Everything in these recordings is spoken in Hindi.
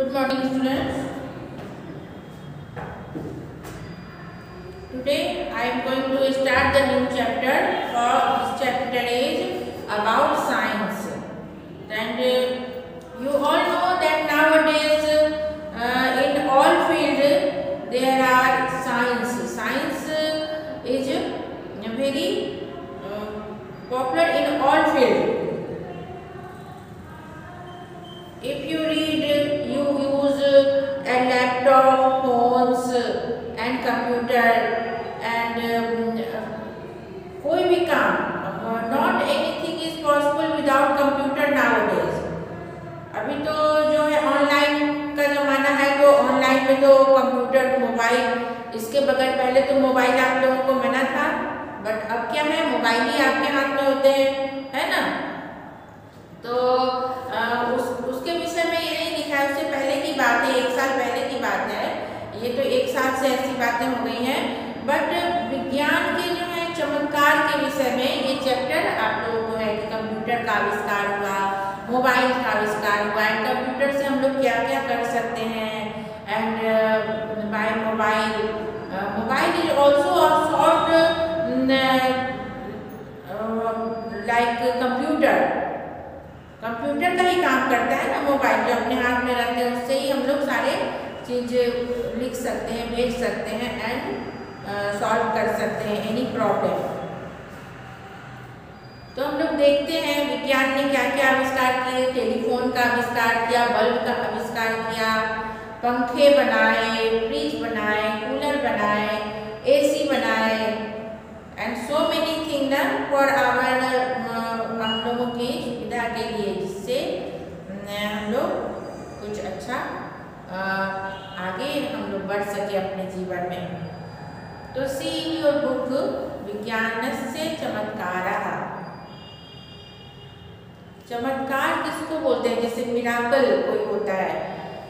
Good morning, students. Today I am going to start the new chapter. For this chapter is about science, and you all know that nowadays in all field there are science. Science is very popular in all field. If you read, you use a laptop, phones and computer and कोई भी काम, not anything is possible without computer nowadays. अभी तो जो है ऑनलाइन का ज़माना है, तो ऑनलाइन में तो कंप्यूटर, मोबाइल, इसके बगैर पहले तो मोबाइल आप लोगों को मना था, बट अब क्या है, मोबाइल ही आपके हाथ में होते हैं, है ना। तो उसके विषय में ये नहीं लिखा है, उससे पहले की बात है, 1 साल पहले की बात है। ये तो 1 साल से ऐसी बातें हो गई हैं, बट विज्ञान के जो है चमत्कार के विषय में ये चैप्टर आप लोगों को है कि कंप्यूटर का आविष्कार हुआ, मोबाइल का आविष्कार हुआ, एंड कंप्यूटर से हम लोग क्या क्या कर सकते हैं, and by mobile is also a sort like computer का ही काम करता है ना मोबाइल, जो अपने हाथ में रहते हैं, उससे ही हम लोग सारे चीज़ लिख सकते हैं, भेज सकते हैं एंड सॉल्व कर सकते हैं एनी प्रॉब्लम। तो हम लोग देखते हैं विज्ञान ने क्या क्या आविष्कार किए। टेलीफोन का आविष्कार किया, बल्ब का आविष्कार किया, पंखे बनाए, फ्रिज बनाए, कूलर बनाए, एसी बनाए एंड सो मेनी थिंग ना फॉर आवर, हम लोगों की सुविधा के लिए, जिससे हम लोग कुछ अच्छा आगे हम लोग बढ़ सके अपने जीवन में। तो सी इन योर बुक विज्ञानस्य चमत्कारः। चमत्कार किसको बोलते हैं? जैसे मिराकल कोई होता है,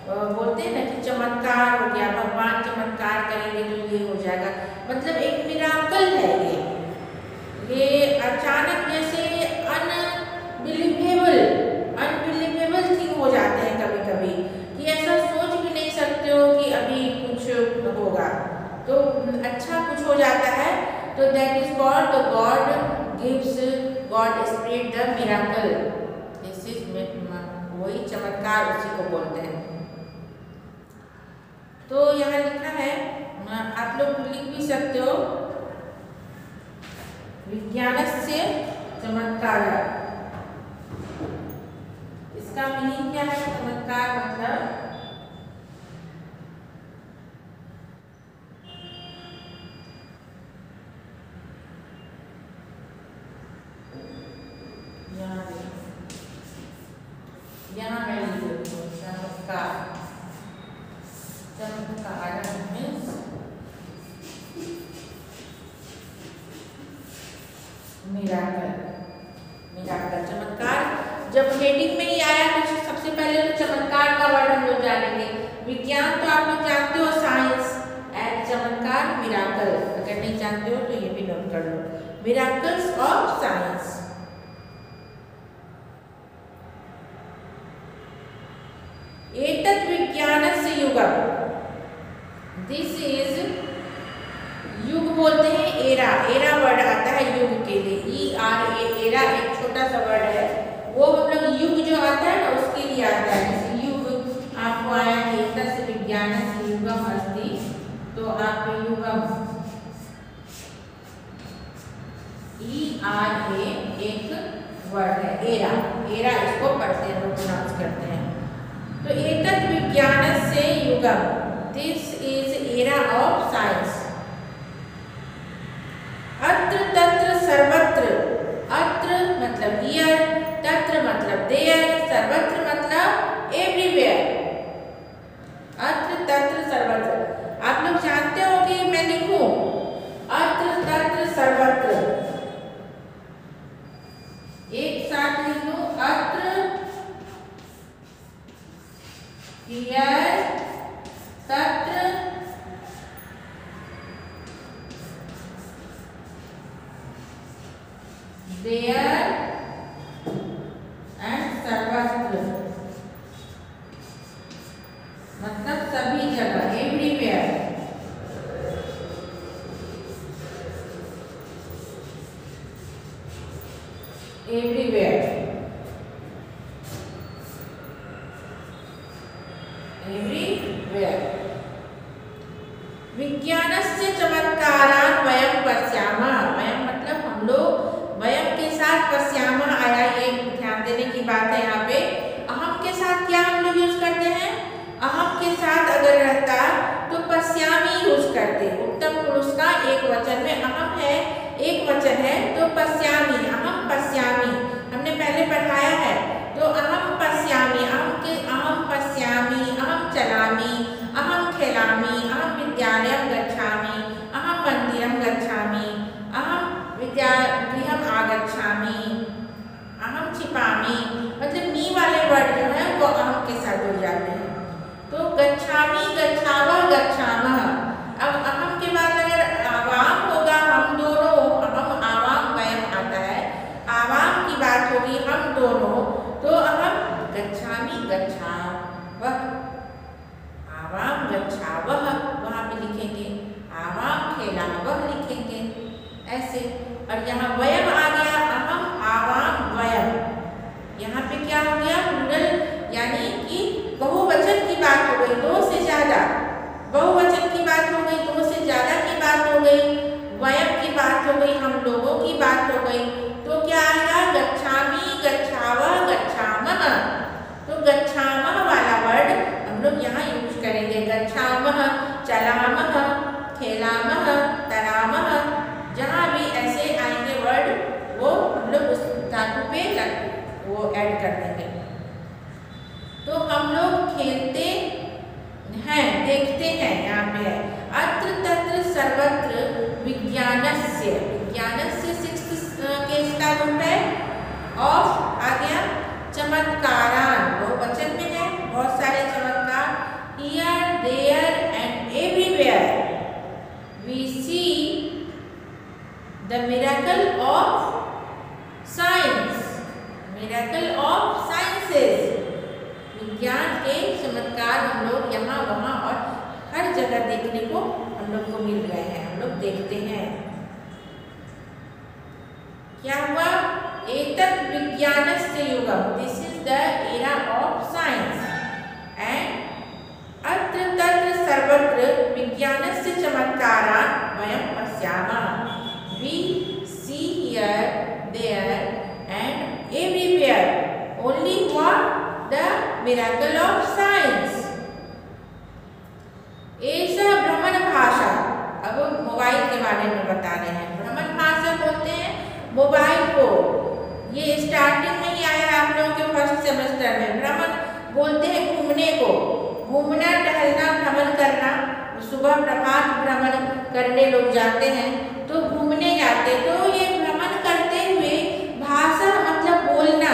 बोलते हैं ना कि चमत्कार हो गया, भगवान चमत्कार करेंगे तो ये हो जाएगा, मतलब एक मिराकल है ये अचानक जैसे अनबिलीवेबल थिंग हो जाते हैं कभी कभी, कि ऐसा सोच भी नहीं सकते हो कि अभी कुछ होगा, तो अच्छा कुछ हो जाता है, तो that is called the God spread the miracle. This is वही चमत्कार, उसी को बोलते हैं। तो यहाँ लिखा है, आप लोग लिख भी सकते हो, विज्ञानस्य चमत्कारः। इसका मीनिंग क्या है? चमत्कार मतलब यहाँ मैं लिख देती हूँ चमत्कार। चमत्कार मीन्स मिराकल। चमत्कार जब हेडिंग में ही आया तो सबसे पहले तो चमत्कार का वर्ड हम लोग जानेंगे। विज्ञान तो आप लोग जानते हो, साइंस, एंड चमत्कार मिराकल। अगर नहीं जानते हो तो ये भी नोट कर लो, मिराकल्स ऑफ साइंस। एतत् विज्ञानस्य युगम्, दिस इज, युग बोलते हैं एरा वर्ड आता है युग के लिए, एरा एक छोटा सा वर्ड है, वो हम लोग युग जो आता है ना उसके लिए आता है। जैसे युग आपको आया एतस्य विज्ञानस्य युगम् अस्ति, तो आप युगम एक वर्ड है, एरा इसको पढ़ते हैं, लोग प्रोनाउंस करते हैं। तो एतत् विज्ञानस्य युगम्, this is era of science. अत्र तत्र सर्वत्र, अत्र मतलब हियर, तत्र मतलब देयर, सर्वत्र मतलब एवरीवेयर। अत्र तत्र सर्वत्र, आप लोग जानते हो कि मैं लिखूं अत्र तत्र सर्वत्र, एक साथ लिख लूं, अत्र, हियर, तत्र, देयर एंड सर्वत्र। everywhere, everywhere. विज्ञानस्य चमत्कारान् वयं पश्यामः। वयं मतलब हम लोग, वयं के साथ पश्यामः आया, ये ध्यान देने की बात है यहाँ पे। अहम के साथ क्या हम लोग यूज करते हैं? अहम के साथ अगर रहता तो पश्यामी यूज करते। उत्तम पुरुष का एक वचन में अहम है, एक वचन है तो पश्यामी, अहम पश्यामी हमने पहले पढ़ाया है। तो अहम पश्यामी, अहम पश्यामी, अहम चलामी, अहम खेलामी, अहम विद्यालयं गच्छामि, अहम मंदिरं गच्छामि, अहम विद्यागृहम् आगच्छामि, अहम छिपामी, मतलब मी वाले वर्ड जो है वो अहम के साथ जुड़ जाते हैं। तो गच्छामी, गच्छावः, गच्छामः। अब अहम के बाद अगर आवाम होगा, हम दोनों, अहम आवाम वयम आता है, आवाम की बात होगी हम दोनों, तो अहम गच्छामी, गच्छावः, आवाम गच्छावः वहाँ पे लिखेंगे, आवाम खेलावः लिखेंगे ऐसे। और यहाँ वयम आ गया, अहम आवाम वयम। यहाँ पे क्या हो गया? प्लूरल, यानी कि बहुवचन की बात हो गई, दो से ज्यादा, बहुवचन की बात हो गई, दो से ज्यादा की बात हो गई, वयम की बात हो गई, हम लोगों की बात हो गई। तो क्या आएगा? गच्छामी, गच्छावः, गच्छामः। तो गच्छामः वाला वर्ड हम लोग यहाँ यूज करेंगे। गच्छामः, चलामः, खेलामः, तरामः, जहाँ भी ऐसे आएंगे वर्ड वो हम लोग उस धातु पे वो ऐड कर देंगे। तो हम लोग खेलते हैं, देखते हैं, यहाँ पे है अत्र तत्र सर्वत्र विज्ञानस्य। विज्ञानस्य सिक्स्थ केस का रूप है। ऑफ आ गया, चमत्कारान बहुवचन में है, बहुत सारे चमत्कार। Here, there and everywhere we see the miracle of science, miracle of sciences. विज्ञान के चमत्कार हम लोग यहाँ वहाँ और हर जगह देखने को हम लोग को मिल रहे हैं, हम लोग देखते हैं। क्या हुआ? एतत् विज्ञानस्य युगम्, this is the era of science. And अत्र तत्र सर्वत्र विज्ञानस्य चमत्कारान् वयं पश्यामः। We see here, there and everywhere only what? The miracle of science. ऐसा भ्रमण भाषा। अब मोबाइल के बारे में बता रहे हैं। भ्रमण भाषा बोलते हैं मोबाइल को। ये स्टार्टिंग में ही आया आप लोगों के फर्स्ट सेमेस्टर में। भ्रमण बोलते हैं घूमने को, घूमना, टहलना, भ्रमण करना। सुबह प्रभात भ्रमण करने लोग जाते हैं तो घूमने जाते, तो ये भ्रमण करते हुए भाषा मतलब बोलना।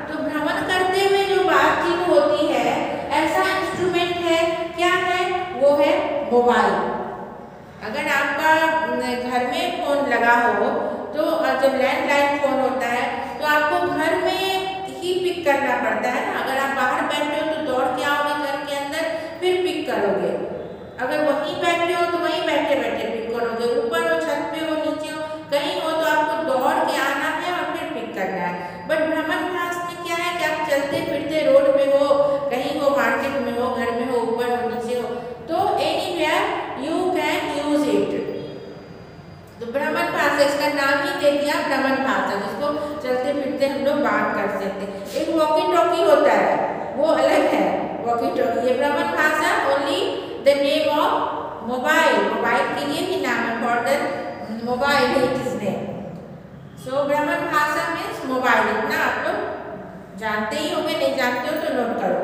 तो भ्रमण करते हुए जो बातचीत होती है, ऐसा इंस्ट्रूमेंट है, क्या है? वो है मोबाइल। अगर आपका घर में फोन लगा हो तो जब लैंडलाइन फोन होता है तो आपको घर में ही पिक करना पड़ता है ना। अगर आप बाहर बैठे हो तो दौड़ के आओगे घर के अंदर, फिर पिक करोगे। अगर वहीं बैठे हो तो वहीं बैठे बैठे पिक करोगे। ऊपर हो, छत पे हो, नीचे हो, कहीं हो तो आपको दौड़ के आना है और फिर पिक करना है। बट भ्रमण भाषा में क्या है कि आप चलते फिरते रोड पे हो, कहीं हो, मार्केट में हो, घर में हो, ऊपर हो, नीचे हो, तो anywhere you can use it. तो भ्रमण भाषा, इसका नाम ही दे दिया भ्रमण भाषा, जिसको चलते फिरते हम लोग बात कर सकते हैं। एक वॉकी टॉकी होता है, वो अलग है वॉकी टॉकी। ये भ्रमण भाषा only the name of mobile, mobile के लिए भी नाम है, for the mobile it is name. So भ्रमण भाषा मीन्स मोबाइल। इतना आप लोग जानते ही होंगे, नहीं जानते हो तो नोट करो।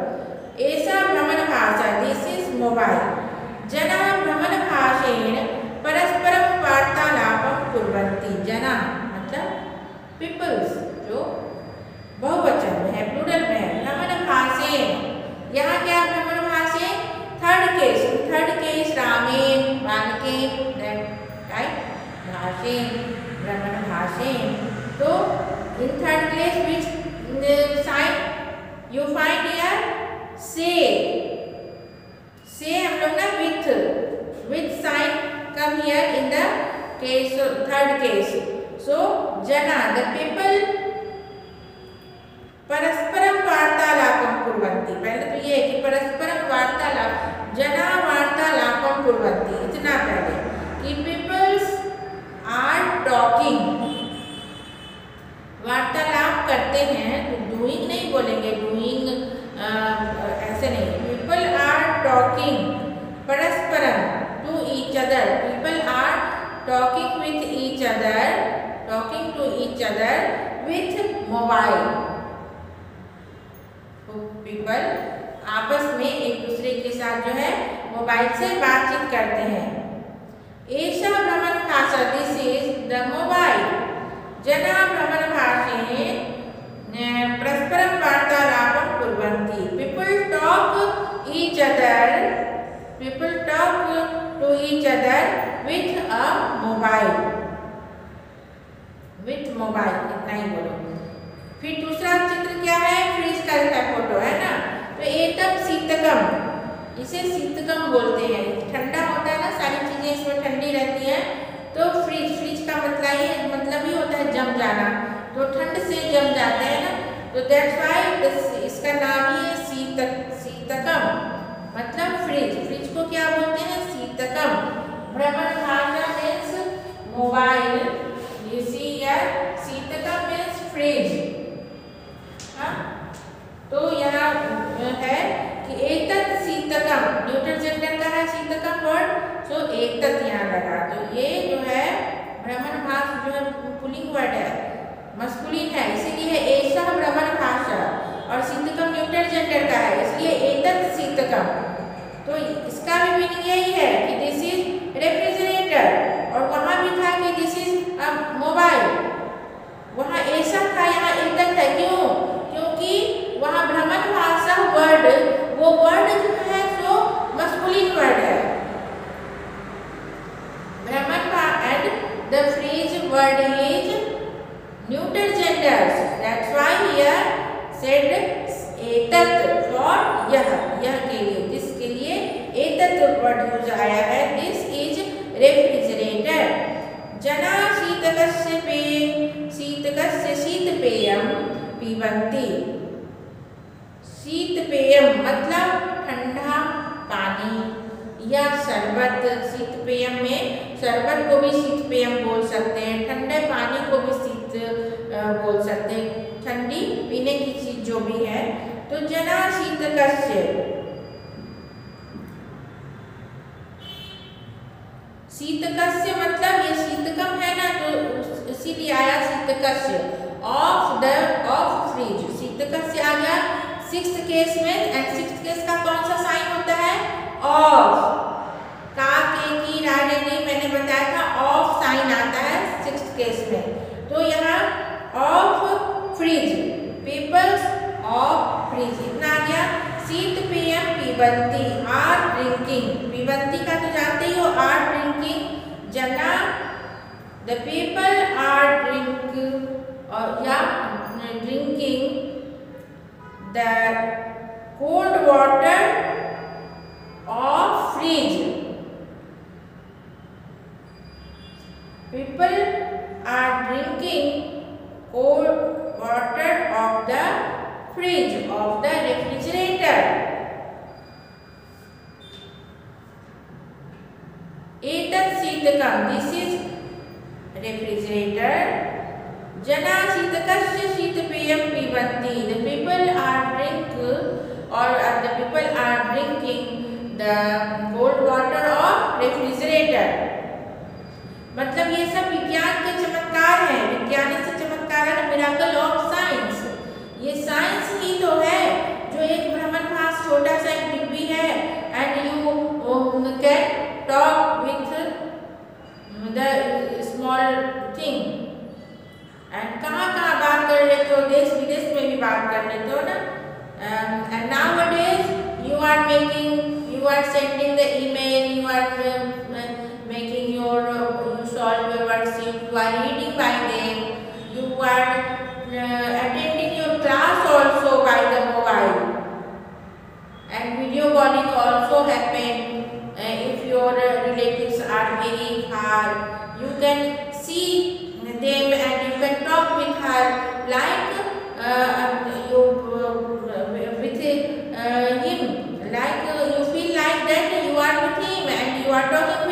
ऐसा भ्रमण भाषा, दिस इज मोबाइल। जना भ्रमण भाषेण परस्परम वार्तालापं कुर्वन्ति। जना मतलब पीपल्स, जो बहुवचन में है, प्लूरल में है। भ्रमण भाषेण, यहाँ क्या भ्रमण भाषे? थर्ड केस रामेण, बालकेन, राइट, भाषेण, भ्रमण भाषेण। तो in third case which sign you find here? से हम लोग ना with sign come here in the case, third case. So jana, the people mobile. People आपस में एक दूसरे के साथ जो है मोबाइल से बातचीत करते हैं। एषा भ्रमणभाषा, दिस इज द मोबाइल। जना भ्रमणभाषेण परस्परं वार्तालापं कुर्वन्ति। People talk to each other with a mobile, इतना ही बोलो। फिर दूसरा चित्र क्या है, फ्रिज का फोटो है ना। तो एतत् शीतकम, इसे शीतकम बोलते हैं। ठंडा होता है ना, सारी चीजें इसमें ठंडी रहती हैं। तो फ्रिज का मतलब ही होता है जम जाना, तो ठंड से जम जाते हैं ना, तो दैट्स व्हाई इसका नाम ही है शीतकम, मतलब फ्रिज को क्या बोलते हैं, शीतकम। भ्रमणभाषा means mobile, you see here, शीतकम मीन्स फ्रिज। हाँ, तो यहाँ है कि एतत् शीतकम, न्यूट्रल जेंडर का है शीतकम वर्ड, सो एतत् यहाँ लगा। तो ये जो है भ्रमणभाषा जो है पुल्लिंग वर्ड है, मस्कुलिन है, इसीलिए है एषा भ्रमणभाषा। और शीतकम न्यूट्रल जेंडर का है, इसलिए एतत् शीतकम। तो इसका भी मीनिंग यही है कि दिस इज रेफ्रिजरेटर, और वहाँ भी था कि दिस इज मोबाइल। वहाँ ऐसा था, यहाँ एतत् है। क्यों? क्योंकि वहाँ भ्रमणभाषा वर्ड, वो वर्ड जो है सो मस्कुलिन वर्ड है। And the fridge word is neutral genders, that's why here said एतत् फॉर यह के लिए, जिसके लिए एतत् वर्ड यूज आया है। This is refrigerator. जना शीतकस्य शीतपेयं पिबन्ति। शीतपेयम मतलब ठंडा पानी या शरबत। शीतपेयम में शरबत को भी शीतपेयम बोल सकते हैं, ठंडे पानी को भी शीत बोल सकते हैं, ठंडी पीने की चीज जो भी है। तो जना शीतकस्य, शीतकस्य मतलब ये शीतकम है ना, तो इसीलिए आया शीतकस्य। ऑफ फ्रिज, शीतकस्य आ गया सिक्स्थ केस में। एंड सिक्स्थ केस का कौन सा साइन होता है, ऑफ। का, के, की, रा, रे, री, मैंने बताया था ऑफ साइन आता है सिक्स्थ केस में। तो यहाँ of fridge, peoples of fridge, इतना आ गया। शीतपेयम पिबन्ति, आर ड्रिंकिंग। पिबन्ति का तो जानते ही हो, आर ड्रिंकिंग। जना, the people are drinking the cold water of fridge. People are drinking cold water of the fridge, of the refrigerator. एतत् शीतकम, this is refrigerator. जना शीतकस्य शीतपेयं पिबन्ति, the people are drinking the cold water of refrigerator. मतलब ये सब विज्ञान के चमत्कार हैं। विज्ञान से चमत्कार है, मिरेकल ऑफ साइंस। ये साइंस ही तो है जो एक भ्रमणभास छोटा सा एक डिब्बी है, and you can talk with the small thing. And कहाँ बात कर लेते हो, देश विदेश में भी बात कर लेते हो ना। And nowadays you are sending the email, you solve your worksheet, you are reading by them, you are attending your class also by the mobile, and video calling also happen. If your relatives are very far, you can see them and you can talk with her like with him, like you feel like that you are with him and you are talking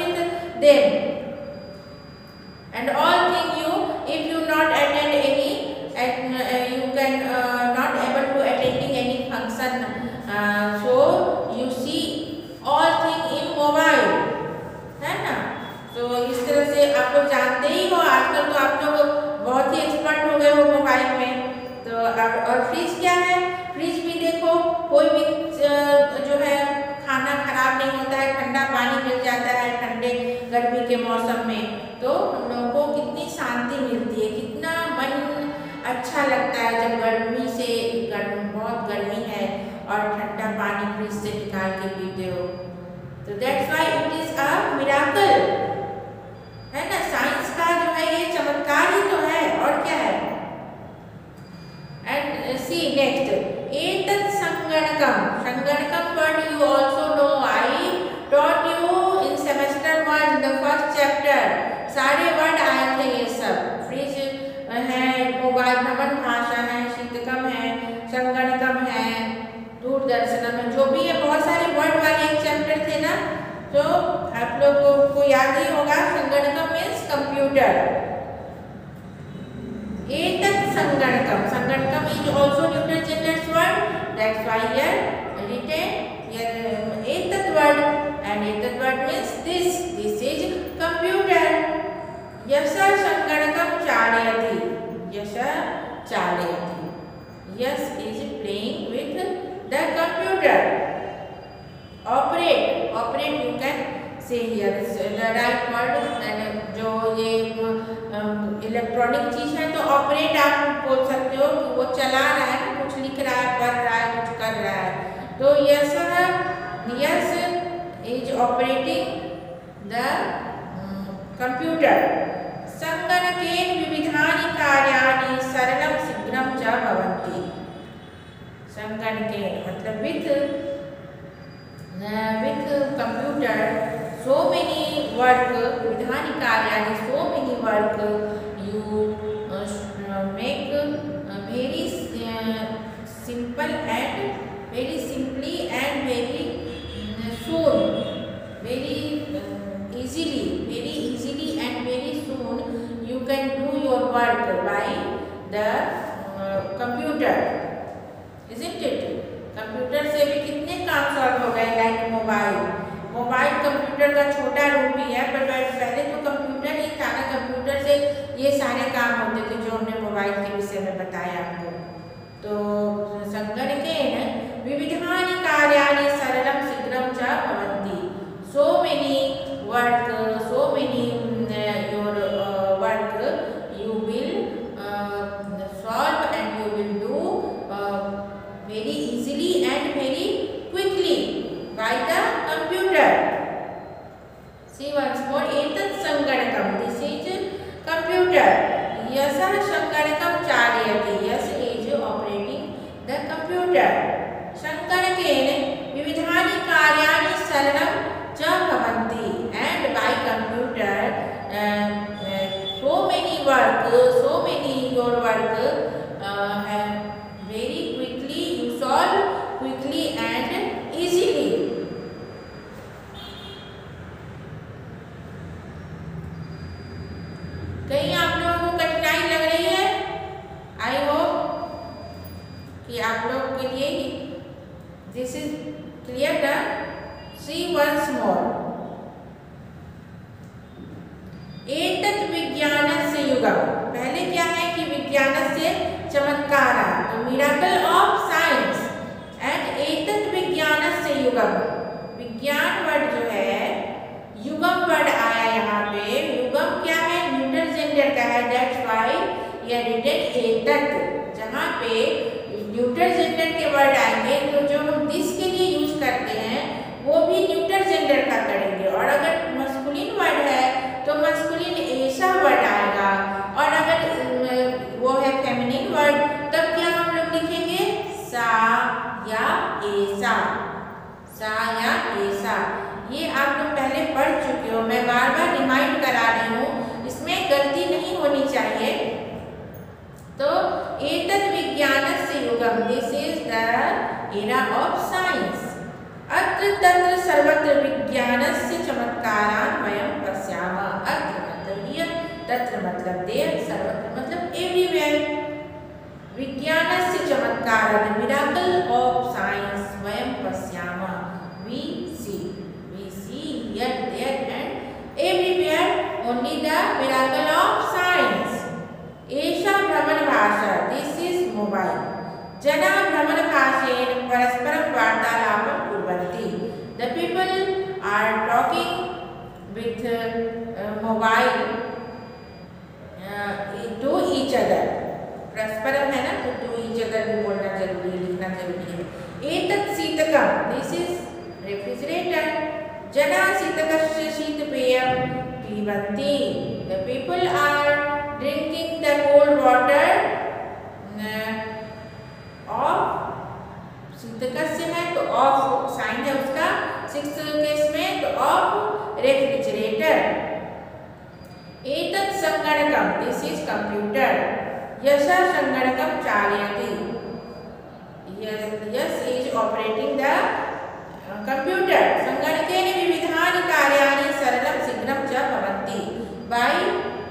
और फ्रिज क्या है? फ्रिज भी देखो, कोई भी जो है खाना खराब नहीं होता है, ठंडा पानी मिल जाता है ठंडे गर्मी के मौसम में, तो हम लोगों को कितनी शांति मिलती है, कितना मन अच्छा लगता है जब गर्मी से बहुत गर्मी है और ठंडा पानी फ्रिज से निकाल के पीते हो। तो that's why it is a miracle, है ना। साइंस का जो है ये चमत्कार ही तो है, और क्या है। एंड सी नेक्स्ट, एतत् संगणकम। संगणकम word you also know, I taught you in semester 1 the first chapter. सारे वर्ड आए थे ये सब, फ्रिज है, मोबाइल, भ्रमण भाषा है, शीतकम है, संगणकम है, दूरदर्शनम है, जो भी है बहुत सारे वर्ड वाले एक चैप्टर थे ना, तो आप लोगों को याद ही होगा। संगणकम मीन्स कंप्यूटर। एतत् संगणकम, संगणकम is also intergenders word, that's why here written एतत् वर्ड, एंड एतत् word means this is computer. Yash संगणकम चालयति, यश चालयति, Yash is playing with the computer. Operate, operate you can say here the right word, and जो ये इलेक्ट्रॉनिक चीज है तो ऑपरेट आप बोल सकते हो कि वो चला रहा है, कुछ लिख रहा है, पढ़ रहा है, कुछ कर रहा है। तो यश इज ऑपरेटिंग द कंप्यूटर। संगणकेन विविधानि कार्याणि सरलं शीघ्रं च भवन्ति। संगणकेन मतलब with computer so many work, विविधानि कार्याणि, so many work you make very simple and very simply and very soon, very easily and very soon you can do your work by the computer, isn't it? Computer से भी कितने काम सॉल्व हो गए, लाइक मोबाइल। मोबाइल कंप्यूटर का छोटा रूप ही है, पर पहले तो कंप्यूटर ही था ना, कंप्यूटर से ये सारे काम होते थे जो हमने मोबाइल के विषय में बताया आपको। तो संगणकेन विविधानि कार्याणि सरलं शीघ्रं च भवन्ति। So many work, so many your work you will solve and you will do very easily and very quickly by the computer. See once more, etat sanganakam, this is computer. Yasah sanganakam चालयति, yes is operating the computer. संगणकेन विविधानि कार्याणि सरलं च भवन्ति, and by computer so many work, so many your work very quickly you solve quickly and easily. कहीं आप लोगों को कठिनाई लग रही है? आई होप कि आप लोग के लिए दिस इज क्लियर ना। सी वंस मोर, एतत् विज्ञानस्य युगम्। पहले क्या है कि विज्ञानस्य चमत्कार, तो मिराकल ऑफ साइंस, एंड एतत् विज्ञानस्य युगम्। विज्ञान वर्ड जो है, युगम वर्ड आया यहाँ पे। युगम क्या है? न्यूट्रल जेंडर का है, दैट्स व्हाई ये रिटन एतत्। जहाँ पे न्यूट्रल जेंडर के वर्ड आएंगे तो जो हम दिस के लिए यूज करते हैं वो भी न्यूट्रल जेंडर का करेंगे, और अगर मस्कुलिन वर्ड है तो मस्कुलिन ऐसा वर्ड आएगा, और अगर वो है फेमिनिन वर्ड तब क्या हम लोग लिखेंगे? सा या ऐसा, सा या ऐसा। ये आप लोग पहले पढ़ चुके हो, मैं बार बार रिमाइंड करा रही हूँ, इसमें गलती नहीं होनी चाहिए। तो एतत् विज्ञानस्य युगम्, this is the era of science. अत्र तत्र सर्वत्र विज्ञानस्य चमत्कारान् वयं पश्यामः। अत्र मतलब हियर, तत्र मतलब देयर, सर्वत्र मतलब एवरीवेयर। विज्ञानस्य चमत्कारान्, द मिराकल ऑफ साइंस, वयं पश्यामः, we see here, there and everywhere only the miracle of science. एषा भ्रमण भाषा, दिस इज मोबाइल। जना भ्रमणभाषेण परस्परं वार्तालापं कुर्वन्ति. The people are talking with mobile to each other. परस्परम है ना, तो टू ईच अदर भी बोलना जरूरी है, लिखना जरूरी है. एतत् शीतकं, दिस इज रेफ्रिजरेटर. जना शीतकस्य शीतपेयं पिबन्ति. The people are drinking the cold water of शीतकस्य है तो ऑफ साइन है उसका 6th केस में, तो ऑफ रेफ्रिजरेटर. एतत् संगणकं, दिस इज कंप्यूटर. यश संगणकं चालयति. Yash is operating the computer. संगणकेन विविधानि कार्याणि सरलं शीघ्रं च भवन्ति. By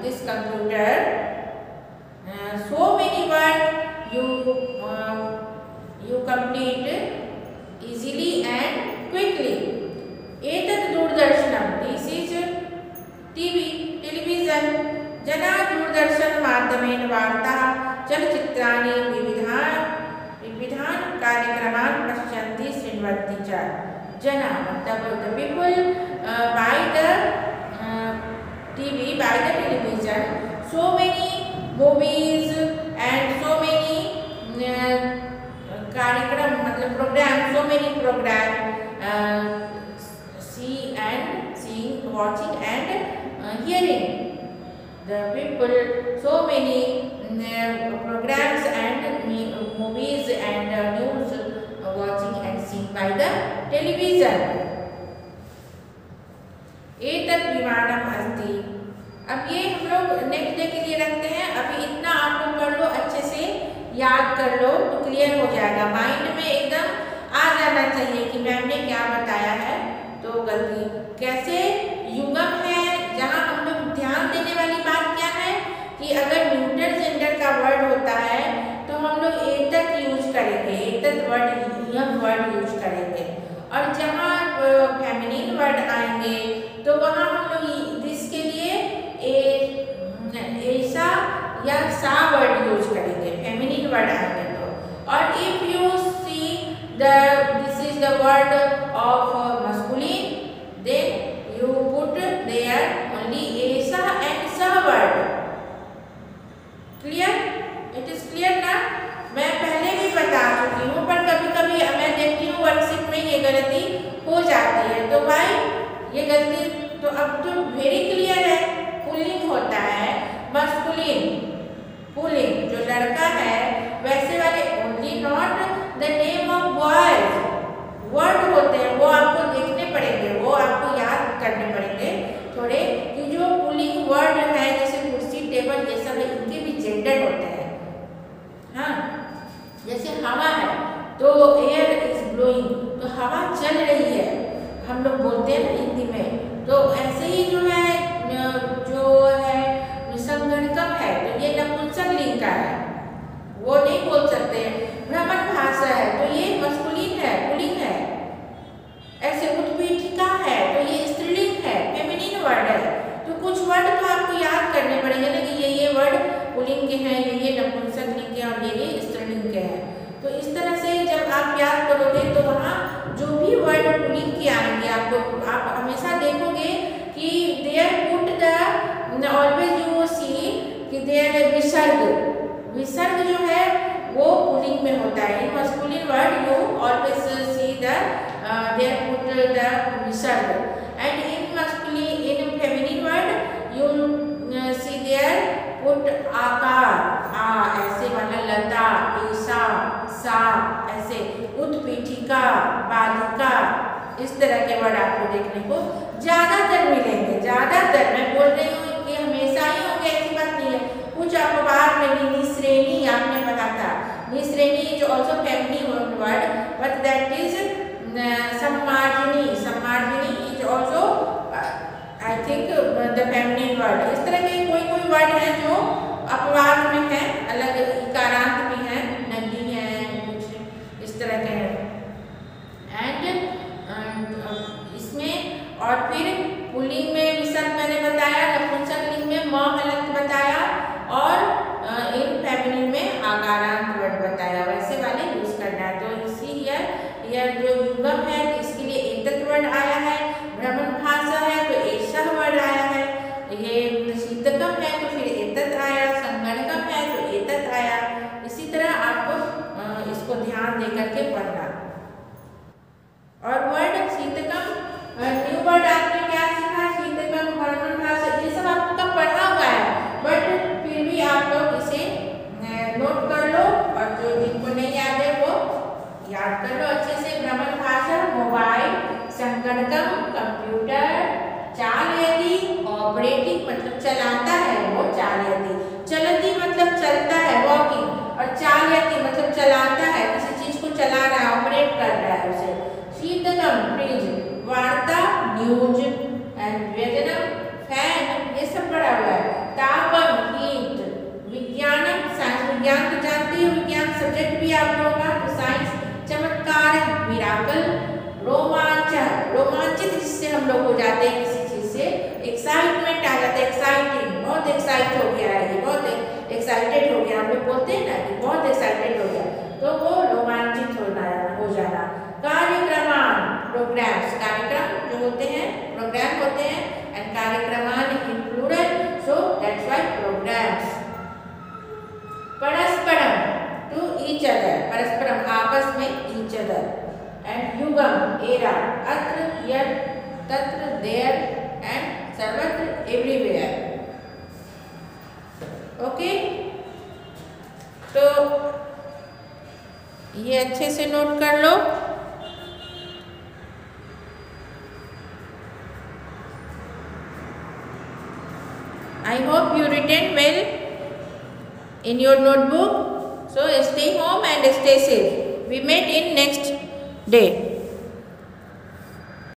this computer so many work you complete easily and quickly. एतत् दूरदर्शनं, दिस इज टीवी, टेलीविजन. जना दूरदर्शन माध्यमेन वार्ता चलचित्राणि विविधान् कार्यक्रमान् पश्यन्ति शृण्वन्ति च. जना मतलब the people by the TV, by the television, so many movies and so many कार्यक्रम मतलब program, so many program seeing, watching and hearing. The people so many programs and movies and news watching and seen by the television. एतत् विमानम् अस्ति. अब ये हम लोग नेक्स्ट डे के लिए रखते हैं. अभी इतना आप लोग पढ़ लो, अच्छे से याद कर लो तो क्लियर हो जाएगा. माइंड में एकदम आ जाना चाहिए कि मैम ने क्या बताया है. तो गलती कैसे युगम है, जहाँ हम लोग ध्यान देने वाली बात क्या है कि अगर न्यूट्रल जेंडर का वर्ड होता है तो हम लोग एतत् यूज करेंगे, एतत् वर्ड, यह वर्ड यूज करेंगे. और जहाँ फेमिनिन वर्ड आएंगे तो वहाँ हम लोग इसके लिए ऐसा या सा वर्ड यूज करेंगे, फेमिनिन वर्ड आएंगे तो. और if you see this is the word of masculine, then you put there only ऐसा and सा word. Clear? It is clear ना? मैं पहले भी बता चुकी हूँ, पर कभी कभी मैं देखती हूँ वर्कशीट में ये गलती हो जाती है. तो भाई ये गलती तो अब तो वेरी क्लियर है. पुलिंग होता है, मस्कुलिन पुलिंग जो लड़का है, वैसे वाले only not the name of boys word होते हैं, वो आपको देखने पड़ेंगे, वो आपको याद करने पड़ेंगे थोड़े कि जो पुलिंग वर्ड है जैसे कुर्सी, टेबल, ये सब इनके भी जेंडर होते हैं. हाँ, जैसे हवा है तो एयर इज ब्लोइंग, तो हवा चल रही है हम लोग बोलते हैं ना हिंदी में. तो ऐसे ही जो है संगणकम है तो ये नपुंसक लिंग का है, वो नहीं बोल सकते. भ्रमण भाषा है तो ये मस्कुलिन है, पुलिंग है. ऐसे उत्पीठिका है तो ये स्त्रीलिंग है, फेमिनिन वर्ड है. तो कुछ वर्ड तो आपको याद करने पड़ेंगे ना कि ये वर्ड पुलिंग के हैं, ये नपुंसक लिंग के और ये स्त्रीलिंग के हैं. तो इस तरह से जब आप याद करोगे तो वहाँ जो भी वर्ड पुलिंग के आएंगे आपको, आप हमेशा देखोगे कि there put the always you see कि देयर विसर्ग, विसर्ग जो है वो पुलिंग में होता है. In masculine word you always see the there put the विसर्ग, and in masculine in feminine word you see there put आकार, आ ऐसे वाला, लता, ईसा, सा ऐसे, उत्पीठिका, बालिका, इस तरह के वर्ड आपको देखने को ज्यादातर मिलेंगे. ज्यादातर मैं बोल रही हूँ कि हमेशा ही होंगे ऐसी बात नहीं है. कुछ अपवाद में निश्रेणी आपने पढ़ा था, निश्रेणी is also feminine word but that is सम्मार्जनी, सम्मार्जनी is also I think the feminine word. इस तरह के कोई कोई वर्ड है जो अपवाद में है, अलग इकारांत भी है, नदी है, कुछ इस तरह के हैं. एंड इसमें और फिर पुल्लिंग में विसर्ग मैंने बताया, नपुंसक लिंग में म हलंत बताया और इन फेमिनिन में आकारांत वर्ड बताया. वैसे वाले यह जो युगम है तो इसके लिए एतत् वर्ड आया है, भ्रमण भाषा है तो ऐसा वर्ड आया है, ये शीतकम है तो फिर एतत् आया, संगणकम है तो एतत् आया। इसी तरह आपको इसको ध्यान दे करके पढ़ना। और वर्ड शीतकम न्यू वर्ड आपने क्या सीखा, शीतकम, भ्रमण भाषा, ये सब आपका पढ़ा हुआ है, बट फिर भी आप लोग इसे नोट कर लो और जो जिनको नहीं याद है वो याद कर लो अच्छे से। भ्रमण भाषा मोबाइल, संगणकम कंप्यूटर, चालयति ऑपरेटिंग मतलब चलाता है वो चालयति, चलती मतलब चलता है वॉकिंग, और चालयति मतलब चलाता है, किसी चीज को चला रहा है, ऑपरेट कर रहा है उसे। शीतकम फ्रिज, वार्ता न्यूज, एंड व्यजनम फैन, ये सब पढ़ा हुआ है। तापम हीट, विज्ञानम साइंस, विज्ञान तो जानते हो, विज्ञान सब्जेक्ट भी आप लोगों का तो साइंस। चमत्कार मिराकल, रोमांच, रोमांचित जिससे हम लोग हो जाते हैं किसी चीज से, एक्साइटमेंट आ जाता है, एक्साइटिंग, बहुत एक्साइट हो गया है, ये बहुत एक्साइटेड हो गया, हम लोग बोलते हैं ना कि बहुत एक्साइटेड हो गया, तो वो रोमांचित हो जाना। कार्यक्रमान प्रोग्राम्स, कार्यक्रम जो होते हैं प्रोग्राम होते हैं, एंड कार्यक्रमान in plural, so that's why programs. परस्परम टू ईच अदर, परस्परम आपस में, ईच अदर, एंड युगम एरा, अत्र यत् तत्र देयर एंड सर्वत्र एवरीवेयर। ओके, तो ये अच्छे से नोट कर लो। I hope you written well in your notebook. So stay home and stay safe. We meet in next day.